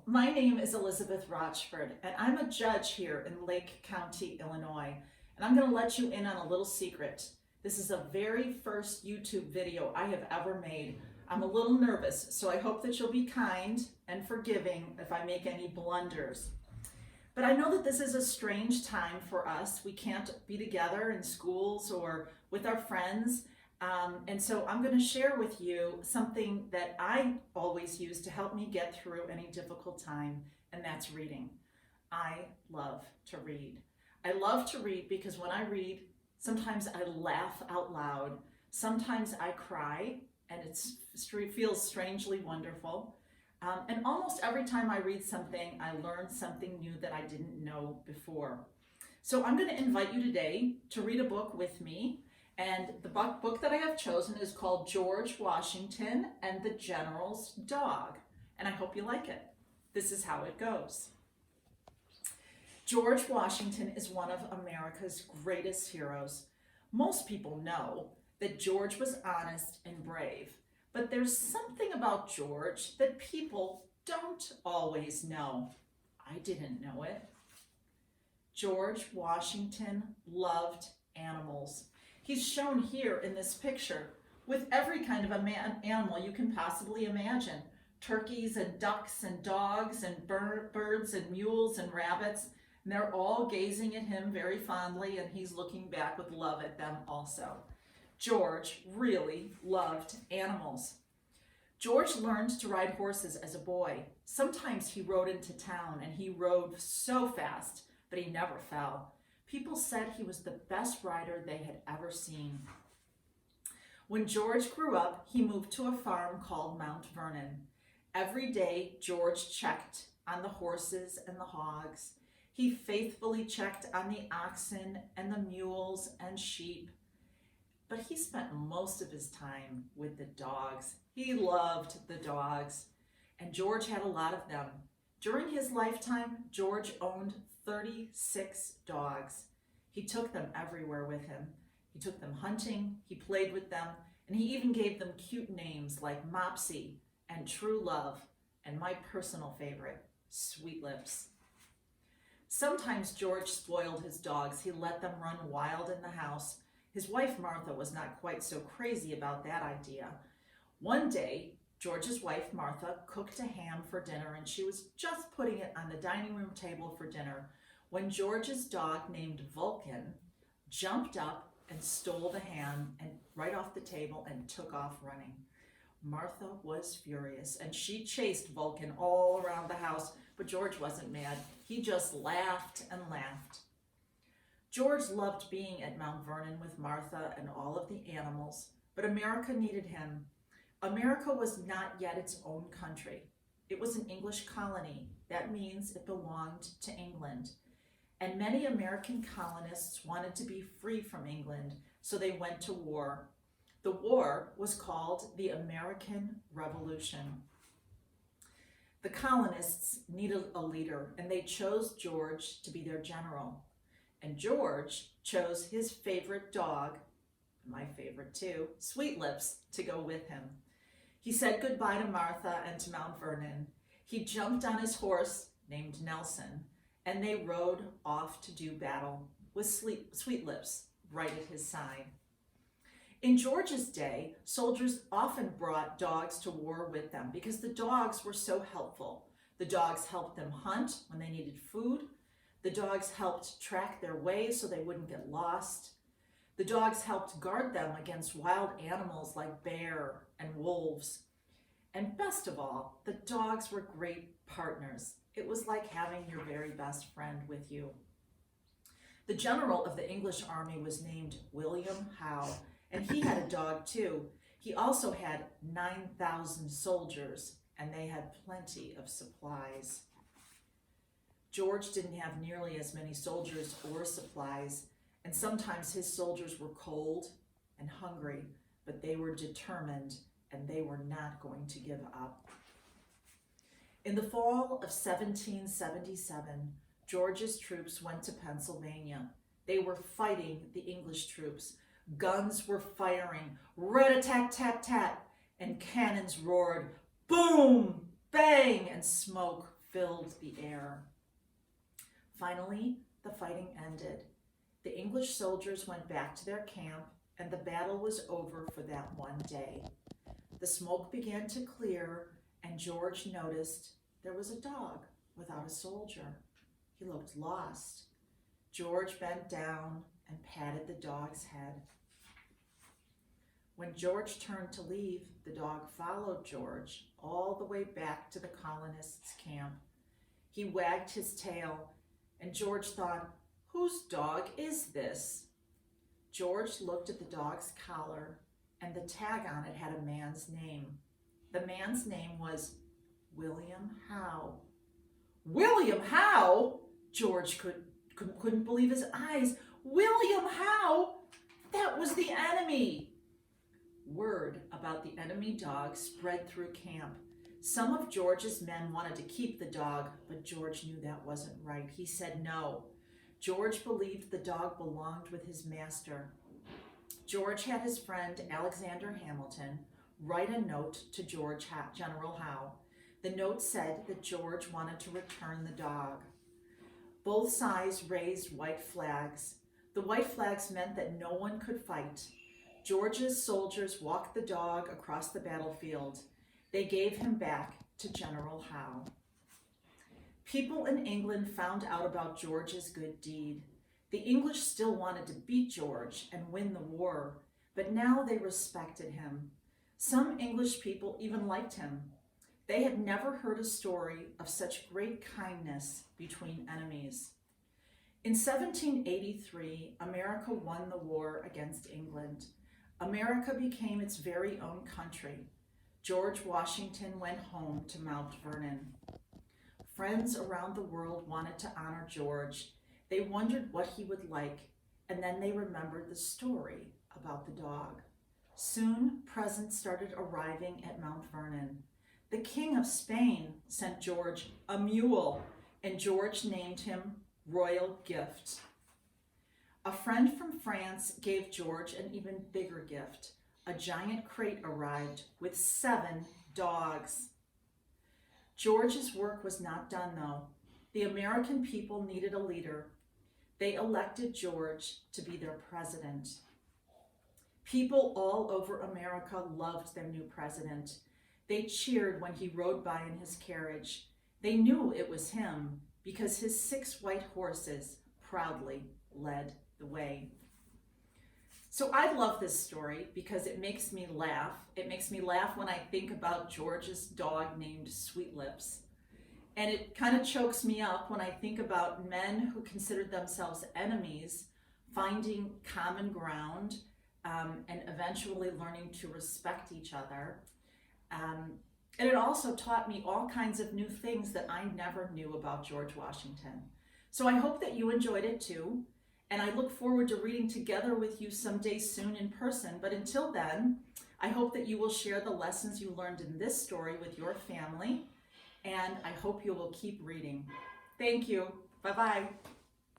My name is Elizabeth Rochford, and I'm a judge here in Lake County, Illinois. And I'm going to let you in on a little secret. This is the very first YouTube video I have ever made. I'm a little nervous, so I hope that you'll be kind and forgiving if I make any blunders. But I know that this is a strange time for us. We can't be together in schools or with our friends. And so I'm going to share with you something that I always use to help me get through any difficult time, and that's reading. I love to read. I love to read because when I read, sometimes I laugh out loud. Sometimes I cry, and it feels strangely wonderful. And almost every time I read something, I learn something new that I didn't know before. So I'm going to invite you today to read a book with me. And the book that I have chosen is called George Washington and the General's Dog. And I hope you like it. This is how it goes. George Washington is one of America's greatest heroes. Most people know that George was honest and brave, but there's something about George that people don't always know. I didn't know it. George Washington loved animals. He's shown here in this picture with every kind of animal you can possibly imagine. Turkeys and ducks and dogs and birds and mules and rabbits. And they're all gazing at him very fondly, and he's looking back with love at them also. George really loved animals. George learned to ride horses as a boy. Sometimes he rode into town, and he rode so fast, but he never fell. People said he was the best rider they had ever seen. When George grew up, he moved to a farm called Mount Vernon. Every day, George checked on the horses and the hogs. He faithfully checked on the oxen and the mules and sheep. But he spent most of his time with the dogs. He loved the dogs, and George had a lot of them. During his lifetime, George owned 36 dogs. He took them everywhere with him. He took them hunting, he played with them, and he even gave them cute names like Mopsy and True Love, and my personal favorite, Sweet Lips. Sometimes George spoiled his dogs. He let them run wild in the house. His wife Martha was not quite so crazy about that idea. One day, George's wife, Martha, cooked a ham for dinner, and she was just putting it on the dining room table for dinner when George's dog, named Vulcan, jumped up and stole the ham and right off the table and took off running. Martha was furious, and she chased Vulcan all around the house, but George wasn't mad. He just laughed and laughed. George loved being at Mount Vernon with Martha and all of the animals, but America needed him. America was not yet its own country. It was an English colony. That means it belonged to England. And many American colonists wanted to be free from England, so they went to war. The war was called the American Revolution. The colonists needed a leader, and they chose George to be their general. And George chose his favorite dog, my favorite too, Sweet Lips, to go with him. He said goodbye to Martha and to Mount Vernon. He jumped on his horse, named Nelson, and they rode off to do battle with Sweet Lips right at his side. In George's day, soldiers often brought dogs to war with them because the dogs were so helpful. The dogs helped them hunt when they needed food. The dogs helped track their way so they wouldn't get lost. The dogs helped guard them against wild animals like bear and wolves. And best of all, the dogs were great partners. It was like having your very best friend with you. The general of the English army was named William Howe, and he had a dog too. He also had 9,000 soldiers, and they had plenty of supplies. George didn't have nearly as many soldiers or supplies, and sometimes his soldiers were cold and hungry, but they were determined and they were not going to give up. In the fall of 1777, George's troops went to Pennsylvania. They were fighting the English troops. Guns were firing, rat-a-tat-tat-tat, and cannons roared, boom, bang, and smoke filled the air. Finally, the fighting ended. The English soldiers went back to their camp, and the battle was over for that one day. The smoke began to clear, and George noticed there was a dog without a soldier. He looked lost. George bent down and patted the dog's head. When George turned to leave, the dog followed George all the way back to the colonists' camp. He wagged his tail, and George thought, "Whose dog is this?" George looked at the dog's collar, and the tag on it had a man's name. The man's name was William Howe. William Howe? George couldn't believe his eyes. William Howe? That was the enemy. Word about the enemy dog spread through camp. Some of George's men wanted to keep the dog, but George knew that wasn't right. He said no. George believed the dog belonged with his master. George had his friend Alexander Hamilton write a note to General Howe. The note said that George wanted to return the dog. Both sides raised white flags. The white flags meant that no one could fight. George's soldiers walked the dog across the battlefield. They gave him back to General Howe. People in England found out about George's good deed. The English still wanted to beat George and win the war, but now they respected him. Some English people even liked him. They had never heard a story of such great kindness between enemies. In 1783, America won the war against England. America became its very own country. George Washington went home to Mount Vernon. Friends around the world wanted to honor George. They wondered what he would like, and then they remembered the story about the dog. Soon, presents started arriving at Mount Vernon. The King of Spain sent George a mule, and George named him Royal Gift. A friend from France gave George an even bigger gift. A giant crate arrived with 7 dogs. George's work was not done, though. The American people needed a leader. They elected George to be their president. People all over America loved their new president. They cheered when he rode by in his carriage. They knew it was him because his 6 white horses proudly led the way. So I love this story because it makes me laugh. It makes me laugh when I think about George's dog named Sweet Lips. And it kind of chokes me up when I think about men who considered themselves enemies finding common ground and eventually learning to respect each other. And it also taught me all kinds of new things that I never knew about George Washington. So I hope that you enjoyed it too. And I look forward to reading together with you someday soon in person. But until then, I hope that you will share the lessons you learned in this story with your family. And I hope you will keep reading. Thank you. Bye-bye.